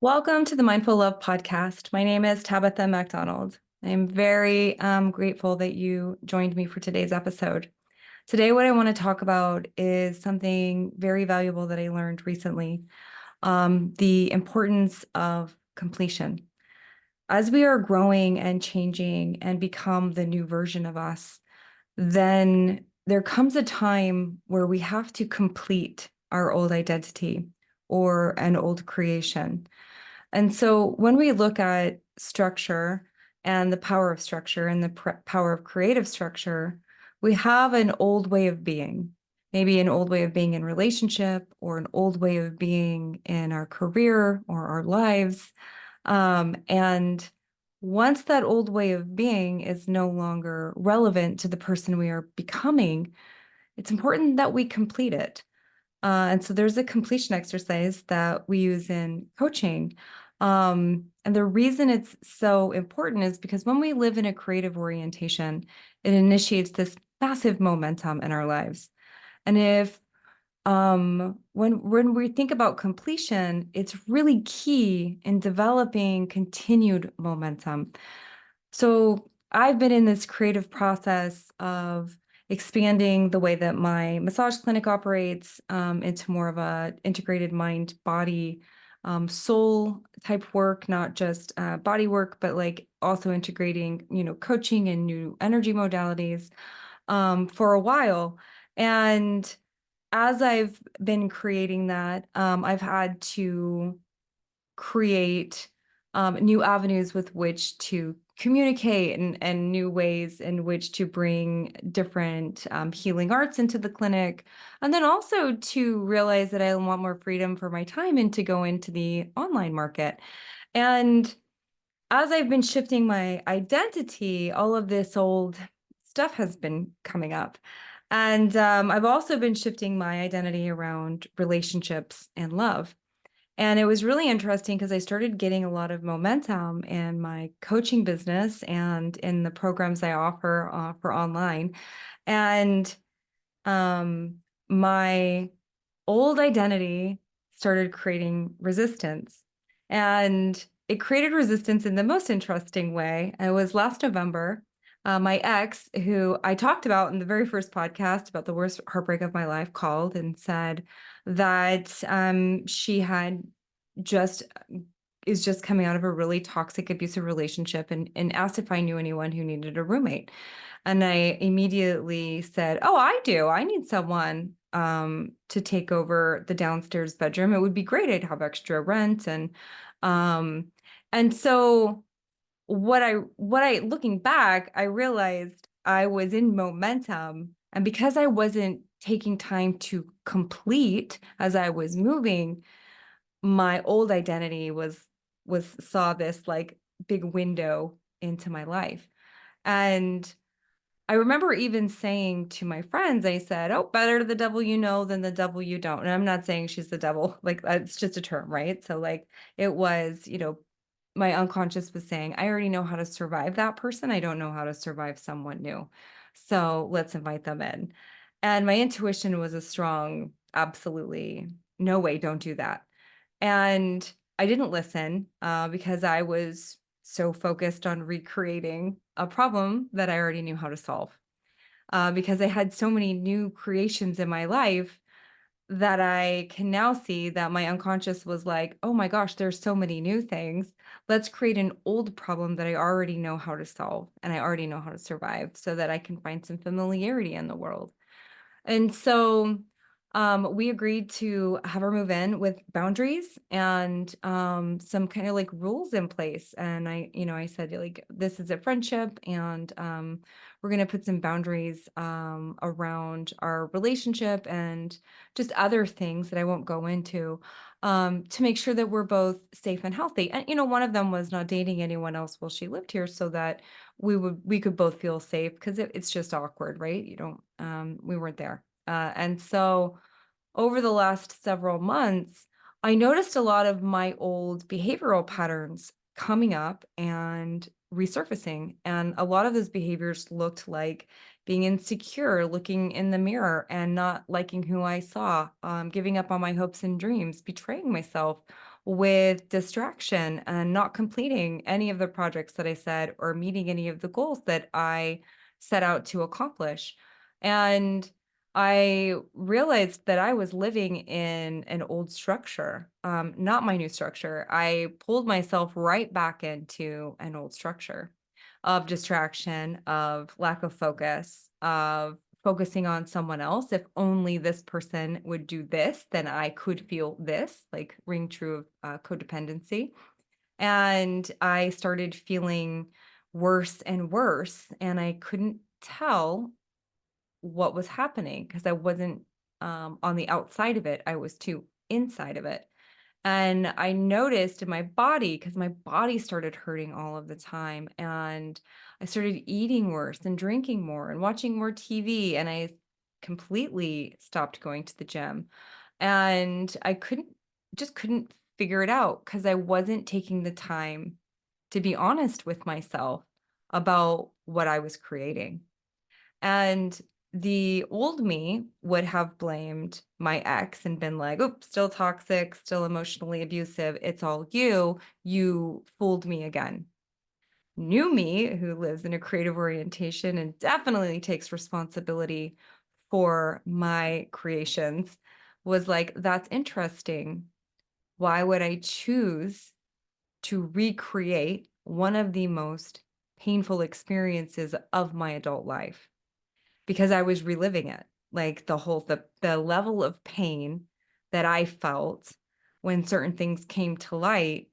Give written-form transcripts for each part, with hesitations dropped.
Welcome to the Mindful Love podcast. My name is Tabitha MacDonald. I'm very grateful that you joined me for today's episode. Today, what I want to talk about is something very valuable that I learned recently, the importance of completion. As we are growing and changing and become the new version of us, then there comes a time where we have to complete our old identity or an old creation. And so when we look at structure and the power of structure and the power of creative structure, we have an old way of being, maybe an old way of being in relationship or an old way of being in our career or our lives. And once that old way of being is no longer relevant to the person we are becoming, it's important that we complete it. And so there's a completion exercise that we use in coaching. And the reason it's so important is because when we live in a creative orientation, it initiates this massive momentum in our lives. And if when we think about completion, it's really key in developing continued momentum. So I've been in this creative process of expanding the way that my massage clinic operates into more of a integrated mind, body, soul type work, not just body work, but like also integrating, coaching and new energy modalities for a while. And as I've been creating that, I've had to create new avenues with which to communicate and new ways in which to bring different healing arts into the clinic. And then also to realize that I want more freedom for my time and to go into the online market. And as I've been shifting my identity, all of this old stuff has been coming up. And I've also been shifting my identity around relationships and love. And it was really interesting because I started getting a lot of momentum in my coaching business and in the programs I offer for online. And um, my old identity started creating resistance. And it created resistance in the most interesting way. It was last November. My ex, who I talked about in the very first podcast about the worst heartbreak of my life, called and said that she had just is just coming out of a really toxic, abusive relationship and asked if I knew anyone who needed a roommate. And I immediately said, "Oh, I do. I need someone to take over the downstairs bedroom. It would be great. I'd have extra rent." Um, and so what I looking back, I realized I was in momentum. And because I wasn't taking time to complete as I was moving, my old identity was saw this like big window into my life. And I remember even saying to my friends, I said, "Oh, better the devil you know than the devil you don't." And I'm not saying she's the devil, like that's just a term, right? So like it was, my unconscious was saying, "I already know how to survive that person. I don't know how to survive someone new. So let's invite them in." And my intuition was a strong, absolutely, no way, don't do that. And I didn't listen because I was so focused on recreating a problem that I already knew how to solve. Because I had so many new creations in my life that I can now see that my unconscious was like, "Oh my gosh, there's so many new things. Let's create an old problem that I already know how to solve and I already know how to survive so that I can find some familiarity in the world." And so we agreed to have her move in with boundaries and some kind of like rules in place. And I said, like, this is a friendship and we're going to put some boundaries around our relationship and just other things that I won't go into to make sure that we're both safe and healthy. And, one of them was not dating anyone else while she lived here so that we could both feel safe because it's just awkward, right? You don't we weren't there. And so over the last several months, I noticed a lot of my old behavioral patterns coming up and resurfacing. And a lot of those behaviors looked like being insecure, looking in the mirror and not liking who I saw, giving up on my hopes and dreams, betraying myself, with distraction and not completing any of the projects that I said or meeting any of the goals that I set out to accomplish. And I realized that I was living in an old structure, not my new structure. I pulled myself right back into an old structure of distraction, of lack of focus, of focusing on someone else. If only this person would do this, then I could feel this, like ring true of codependency. And I started feeling worse and worse, and I couldn't tell what was happening because I wasn't on the outside of it. I was too inside of it. And I noticed in my body, because my body started hurting all of the time. And I started eating worse and drinking more and watching more TV. And I completely stopped going to the gym. And I couldn't figure it out because I wasn't taking the time to be honest with myself about what I was creating. And the old me would have blamed my ex and been like, "Oops, still toxic, still emotionally abusive. It's all you. You fooled me again." New me, who lives in a creative orientation and definitely takes responsibility for my creations, was like, "That's interesting. Why would I choose to recreate one of the most painful experiences of my adult life?" Because I was reliving it, like, the level of pain that I felt when certain things came to light,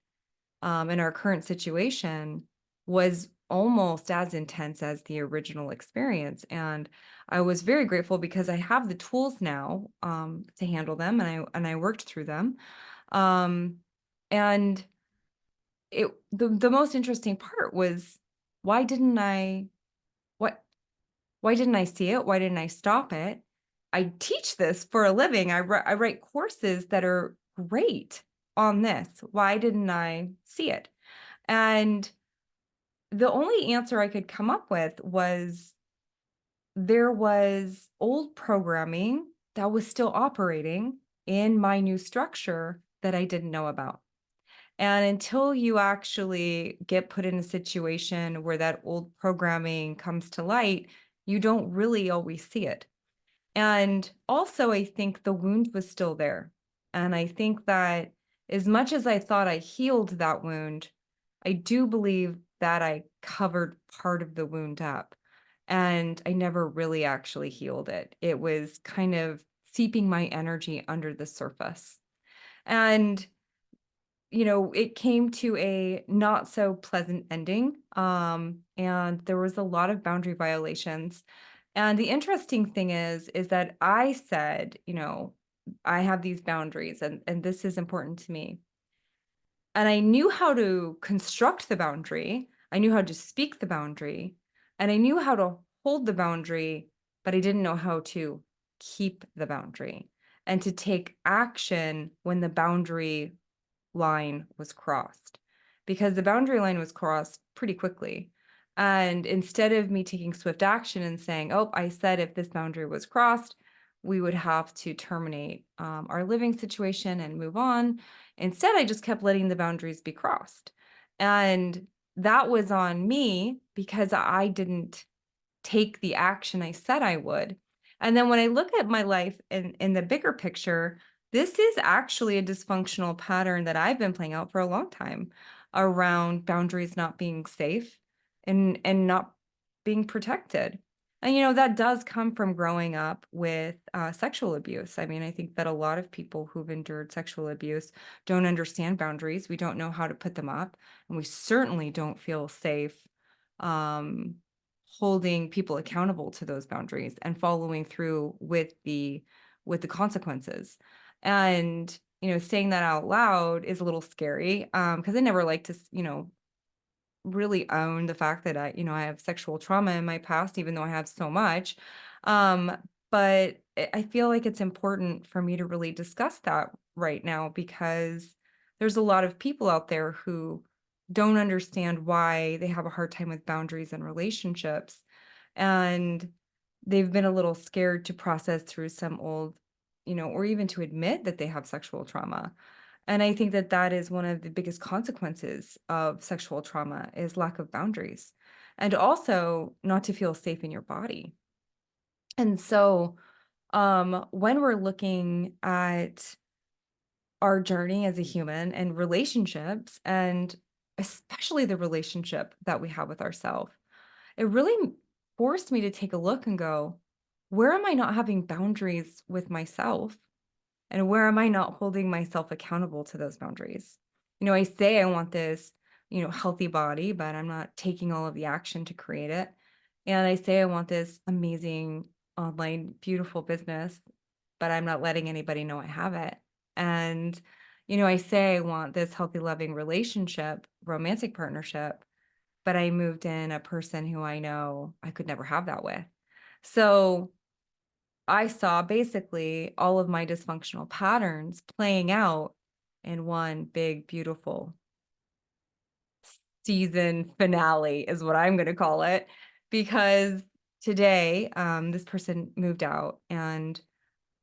in our current situation was almost as intense as the original experience, and I was very grateful because I have the tools now, to handle them, and I worked through them, um, and the most interesting part was, why didn't I what why didn't I see it? Why didn't I stop it? I teach this for a living. I write courses that are great on this. Why didn't I see it? And the only answer I could come up with was there was old programming that was still operating in my new structure that I didn't know about. And until you actually get put in a situation where that old programming comes to light, you don't really always see it. And also, I think the wound was still there. And I think that as much as I thought I healed that wound, I do believe that I covered part of the wound up. And I never really actually healed it. It was kind of seeping my energy under the surface. And it came to a not so pleasant ending, and there was a lot of boundary violations. And the interesting thing is that I said, I have these boundaries and this is important to me. And I knew how to construct the boundary. I knew how to speak the boundary, and I knew how to hold the boundary, but I didn't know how to keep the boundary and to take action when the boundary line was crossed, because the boundary line was crossed pretty quickly. And instead of me taking swift action and saying, "Oh, I said if this boundary was crossed, we would have to terminate our living situation and move on." Instead, I just kept letting the boundaries be crossed. And that was on me because I didn't take the action I said I would. And then when I look at my life in the bigger picture, this is actually a dysfunctional pattern that I've been playing out for a long time around boundaries not being safe and not being protected. And that does come from growing up with sexual abuse. I mean, I think that a lot of people who've endured sexual abuse don't understand boundaries. We don't know how to put them up, and we certainly don't feel safe um, holding people accountable to those boundaries and following through with the consequences. And saying that out loud is a little scary, because I never like to really own the fact that I have sexual trauma in my past, even though I have so much. Um, but I feel like it's important for me to really discuss that right now, because there's a lot of people out there who don't understand why they have a hard time with boundaries and relationships. And they've been a little scared to process through some old, or even to admit that they have sexual trauma. And I think that that is one of the biggest consequences of sexual trauma is lack of boundaries and also not to feel safe in your body. And so, when we're looking at our journey as a human and relationships, and especially the relationship that we have with ourselves, it really forced me to take a look and go, where am I not having boundaries with myself? And where am I not holding myself accountable to those boundaries? I say I want this, healthy body, but I'm not taking all of the action to create it. And I say I want this amazing online, beautiful business, but I'm not letting anybody know I have it. And, I say I want this healthy, loving relationship, romantic partnership, but I moved in a person who I know I could never have that with. So I saw basically all of my dysfunctional patterns playing out in one big, beautiful season finale, is what I'm going to call it. Because today, this person moved out, and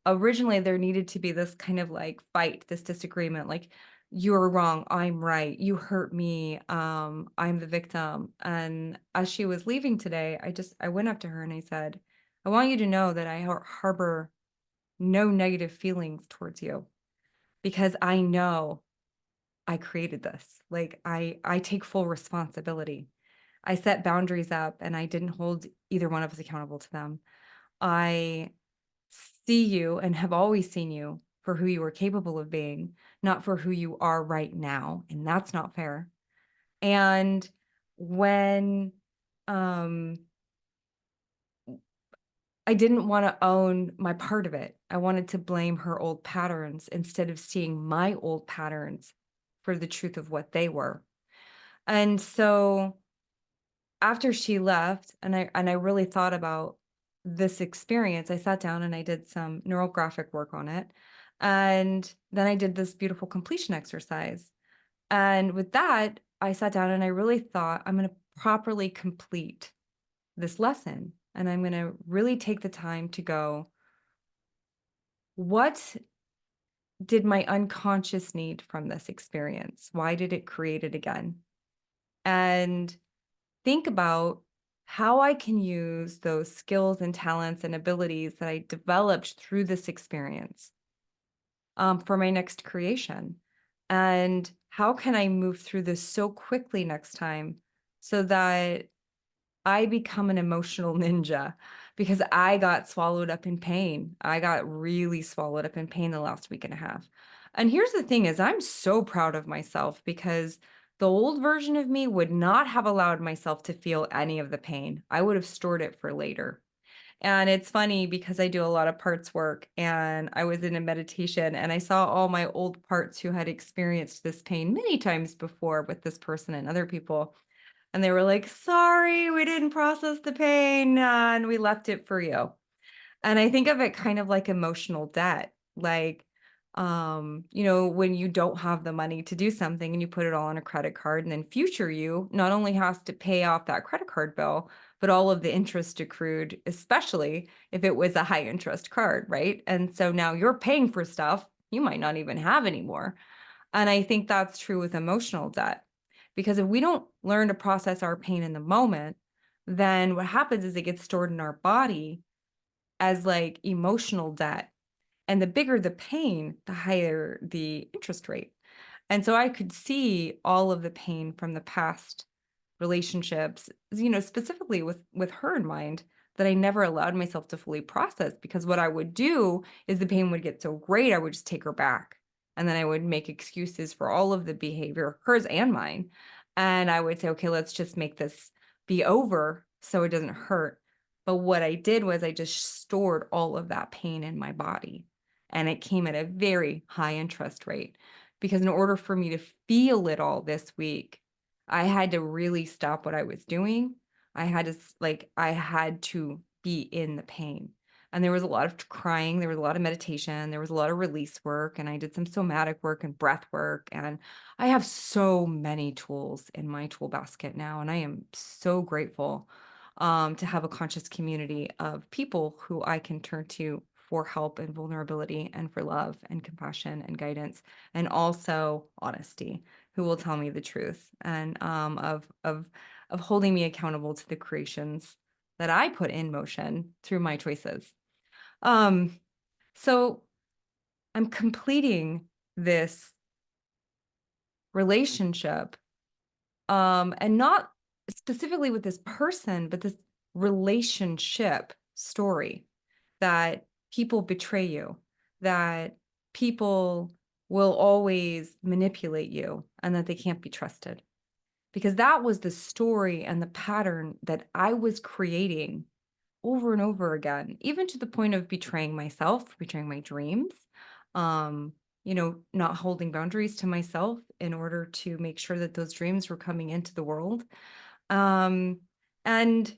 originally there needed to be this kind of like fight, this disagreement, like, you're wrong, I'm right, you hurt me, I'm the victim. And as she was leaving today, I went up to her and I said, I want you to know that I harbor no negative feelings towards you because I know I created this. Like I take full responsibility. I set boundaries up and I didn't hold either one of us accountable to them. I see you and have always seen you for who you are capable of being, not for who you are right now, and that's not fair. And when um I didn't wanna own my part of it. I wanted to blame her old patterns instead of seeing my old patterns for the truth of what they were. And so after she left and I really thought about this experience, I sat down and I did some neurographic work on it. And then I did this beautiful completion exercise. And with that, I sat down and I really thought, I'm gonna properly complete this lesson. And I'm gonna really take the time to go, what did my unconscious need from this experience? Why did it create it again? And think about how I can use those skills and talents and abilities that I developed through this experience for my next creation. And how can I move through this so quickly next time so that I become an emotional ninja because I got swallowed up in pain. I got really swallowed up in pain the last week and a half. And here's the thing is I'm so proud of myself because the old version of me would not have allowed myself to feel any of the pain. I would have stored it for later. And it's funny because I do a lot of parts work and I was in a meditation and I saw all my old parts who had experienced this pain many times before with this person and other people. And they were like, "Sorry, we didn't process the pain, and we left it for you." And I think of it kind of like emotional debt. Like, when you don't have the money to do something and you put it all on a credit card, and then future you not only has to pay off that credit card bill, but all of the interest accrued, especially if it was a high interest card, right? And so now you're paying for stuff you might not even have anymore. And I think that's true with emotional debt. Because if we don't learn to process our pain in the moment, then what happens is it gets stored in our body as like emotional debt. And the bigger the pain, the higher the interest rate. And so I could see all of the pain from the past relationships, specifically with her in mind, that I never allowed myself to fully process because what I would do is the pain would get so great, I would just take her back. And then I would make excuses for all of the behavior, hers and mine. And I would say, okay, let's just make this be over so it doesn't hurt. But what I did was I just stored all of that pain in my body. And it came at a very high interest rate because in order for me to feel it all this week, I had to really stop what I was doing. I had to be in the pain. And there was a lot of crying, there was a lot of meditation, there was a lot of release work, and I did some somatic work and breath work. And I have so many tools in my tool basket now, and I am so grateful to have a conscious community of people who I can turn to for help and vulnerability and for love and compassion and guidance, and also honesty, who will tell me the truth and of holding me accountable to the creations that I put in motion through my choices. Um, so I'm completing this relationship, and not specifically with this person, but this relationship story that people betray you, that people will always manipulate you, and that they can't be trusted. Because that was the story and the pattern that I was creating over and over again, even to the point of betraying myself, betraying my dreams, um, not holding boundaries to myself in order to make sure that those dreams were coming into the world. Um, and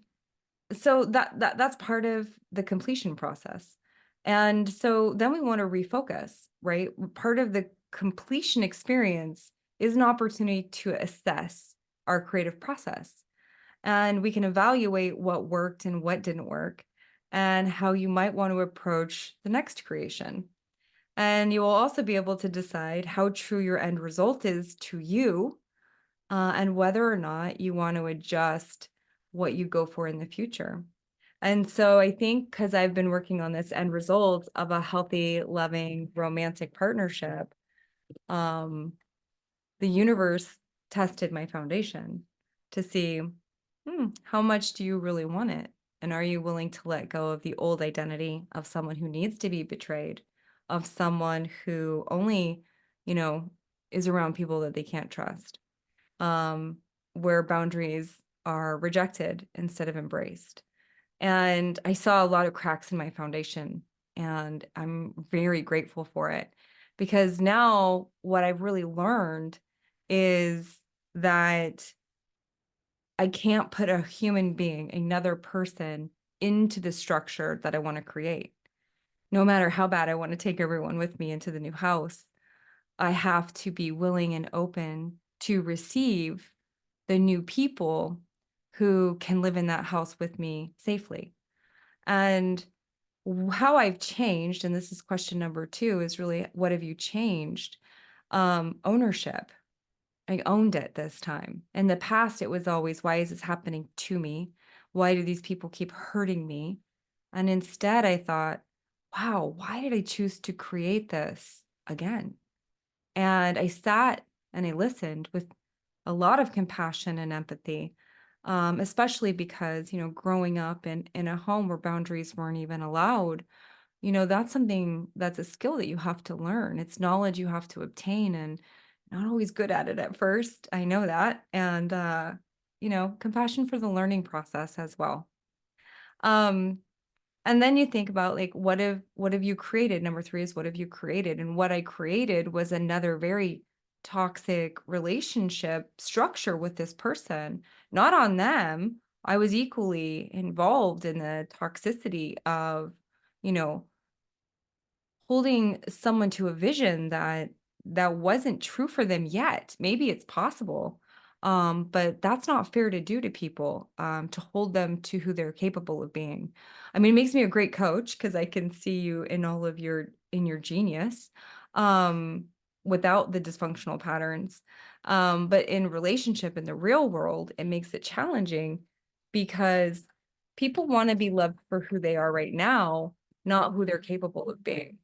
so that's part of the completion process. And so then we want to refocus, right? Part of the completion experience is an opportunity to assess our creative process, and we can evaluate what worked and what didn't work, and how you might want to approach the next creation. And you will also be able to decide how true your end result is to you, and whether or not you want to adjust what you go for in the future. And so I think because I've been working on this end result of a healthy, loving, romantic partnership, um, the universe tested my foundation to see, how much do you really want it? And are you willing to let go of the old identity of someone who needs to be betrayed, of someone who only, you know, is around people that they can't trust, um, where boundaries are rejected instead of embraced? And I saw a lot of cracks in my foundation, and I'm very grateful for it, because now what I've really learned is that I can't put a human being, another person, into the structure that I want to create. No matter how bad I want to take everyone with me into the new house, I have to be willing and open to receive the new people who can live in that house with me safely. And how I've changed, and this is question number 2, is really, what have you changed? Ownership. I owned it this time. In the past, it was always, why is this happening to me? Why do these people keep hurting me? And instead, I thought, wow, why did I choose to create this again? And I sat and I listened with a lot of compassion and empathy, especially because, growing up in a home where boundaries weren't even allowed, that's something that's a skill that you have to learn. It's knowledge you have to obtain, and not always good at it at first. I know that. And, compassion for the learning process as well. Um, and then you think about, like, what have you created? Number 3 is, what have you created? And what I created was another very toxic relationship structure with this person, not on them. I was equally involved in the toxicity of, you know, holding someone to a vision that wasn't true for them yet. Maybe it's possible, but that's not fair to do to people, to hold them to who they're capable of being. I mean, it makes me a great coach because I can see you in all of your genius, um, without the dysfunctional patterns. But in relationship in the real world, it makes it challenging because people want to be loved for who they are right now, not who they're capable of being.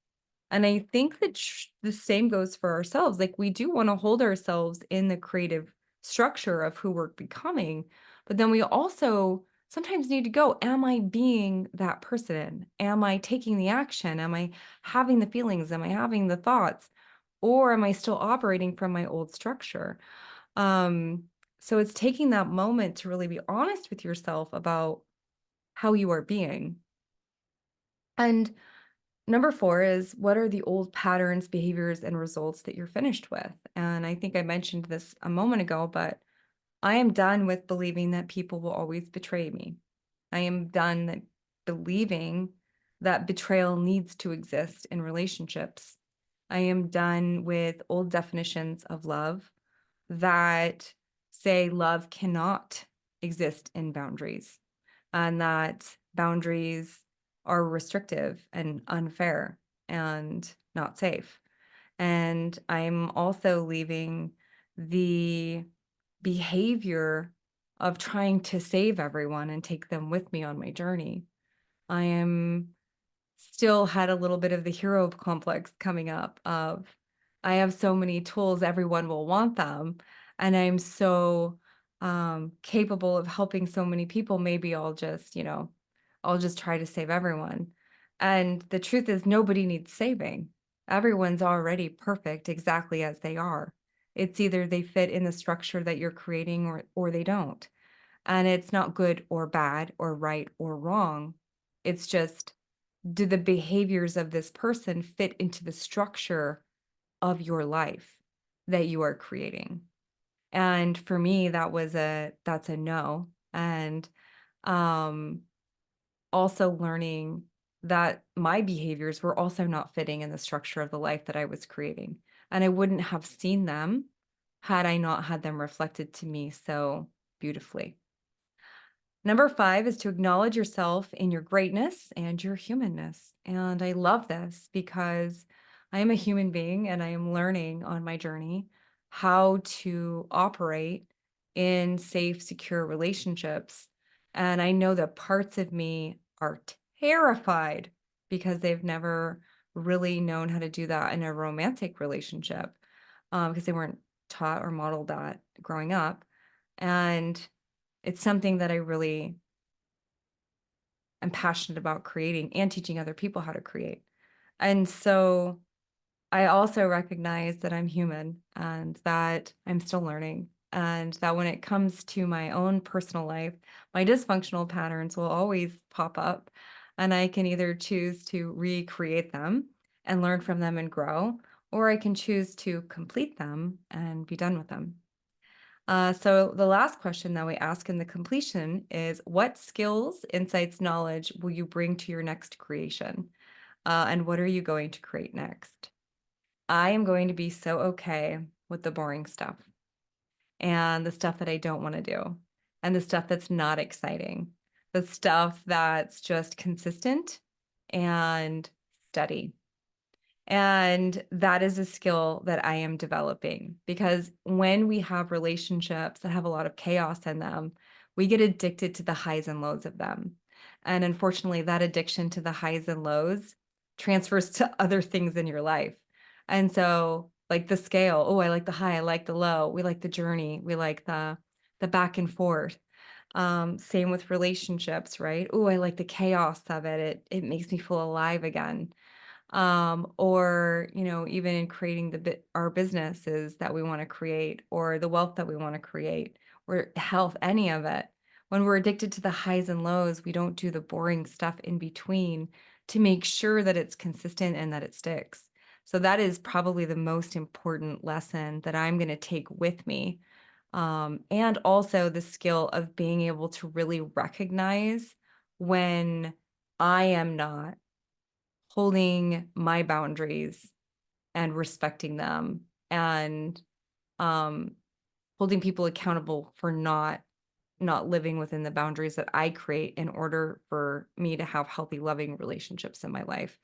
And I think that the same goes for ourselves. Like, we do want to hold ourselves in the creative structure of who we're becoming, but then we also sometimes need to go, am I being that person? Am I taking the action? Am I having the feelings? Am I having the thoughts? Or am I still operating from my old structure? Um, so it's taking that moment to really be honest with yourself about how you are being. And number 4 is, what are the old patterns, behaviors, and results that you're finished with? And I think I mentioned this a moment ago, but I am done with believing that people will always betray me. I am done believing that betrayal needs to exist in relationships. I am done with old definitions of love that say love cannot exist in boundaries, and that boundaries are restrictive and unfair and not safe. And I'm also leaving the behavior of trying to save everyone and take them with me on my journey. I am still had a little bit of the hero complex coming up of I have so many tools, everyone will want them, and I'm so capable of helping so many people. Maybe I'll just try to save everyone. And the truth is, nobody needs saving. Everyone's already perfect exactly as they are. It's either they fit in the structure that you're creating or they don't. And it's not good or bad or right or wrong. It's just, do the behaviors of this person fit into the structure of your life that you are creating? And for me, that's a no. And um, also learning that my behaviors were also not fitting in the structure of the life that I was creating. And I wouldn't have seen them had I not had them reflected to me so beautifully. Number 5 is to acknowledge yourself in your greatness and your humanness. And I love this because I am a human being and I am learning on my journey how to operate in safe, secure relationships. And I know that parts of me are terrified because they've never really known how to do that in a romantic relationship, because they weren't taught or modeled that growing up. And it's something that I really am passionate about creating and teaching other people how to create. And so I also recognize that I'm human and that I'm still learning, and that when it comes to my own personal life, my dysfunctional patterns will always pop up, and I can either choose to recreate them and learn from them and grow, or I can choose to complete them and be done with them. So the last question that we ask in the completion is, what skills, insights, knowledge will you bring to your next creation? And what are you going to create next? I am going to be so okay with the boring stuff and the stuff that I don't want to do and the stuff that's not exciting, the stuff that's just consistent and steady. And that is a skill that I am developing, because when we have relationships that have a lot of chaos in them, we get addicted to the highs and lows of them. And unfortunately, that addiction to the highs and lows transfers to other things in your life. And so, like the scale, oh, I like the high, I like the low, we like the journey, we like the back and forth. Same with relationships, right? Oh, I like the chaos of it. It makes me feel alive again. Or even in creating our businesses that we want to create, or the wealth that we want to create, or health, any of it. When we're addicted to the highs and lows, we don't do the boring stuff in between to make sure that it's consistent and that it sticks. So that is probably the most important lesson that I'm going to take with me. And also the skill of being able to really recognize when I am not holding my boundaries and respecting them, and um, holding people accountable for not living within the boundaries that I create in order for me to have healthy, loving relationships in my life.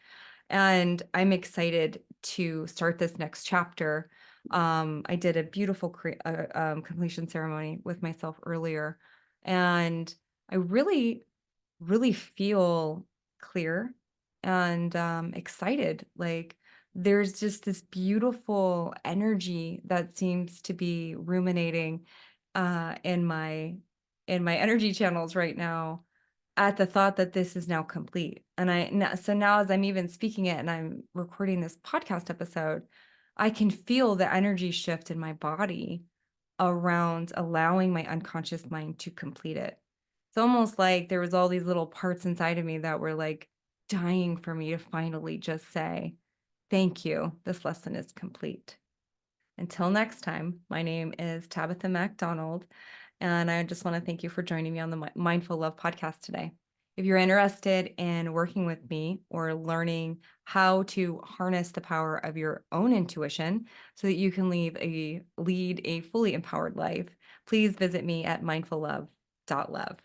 And I'm excited to start this next chapter. I did a beautiful completion ceremony with myself earlier, and I really feel clear and excited. Like, there's just this beautiful energy that seems to be ruminating in my energy channels right now at the thought that this is now complete. And so now, as I'm even speaking it and I'm recording this podcast episode, I can feel the energy shift in my body around allowing my unconscious mind to complete it. It's almost like there was all these little parts inside of me that were like dying for me to finally just say, thank you, this lesson is complete. Until next time, my name is Tabitha MacDonald, and I just want to thank you for joining me on the Mindful Love podcast today. If you're interested in working with me or learning how to harness the power of your own intuition so that you can lead a fully empowered life, please visit me at mindfullove.love.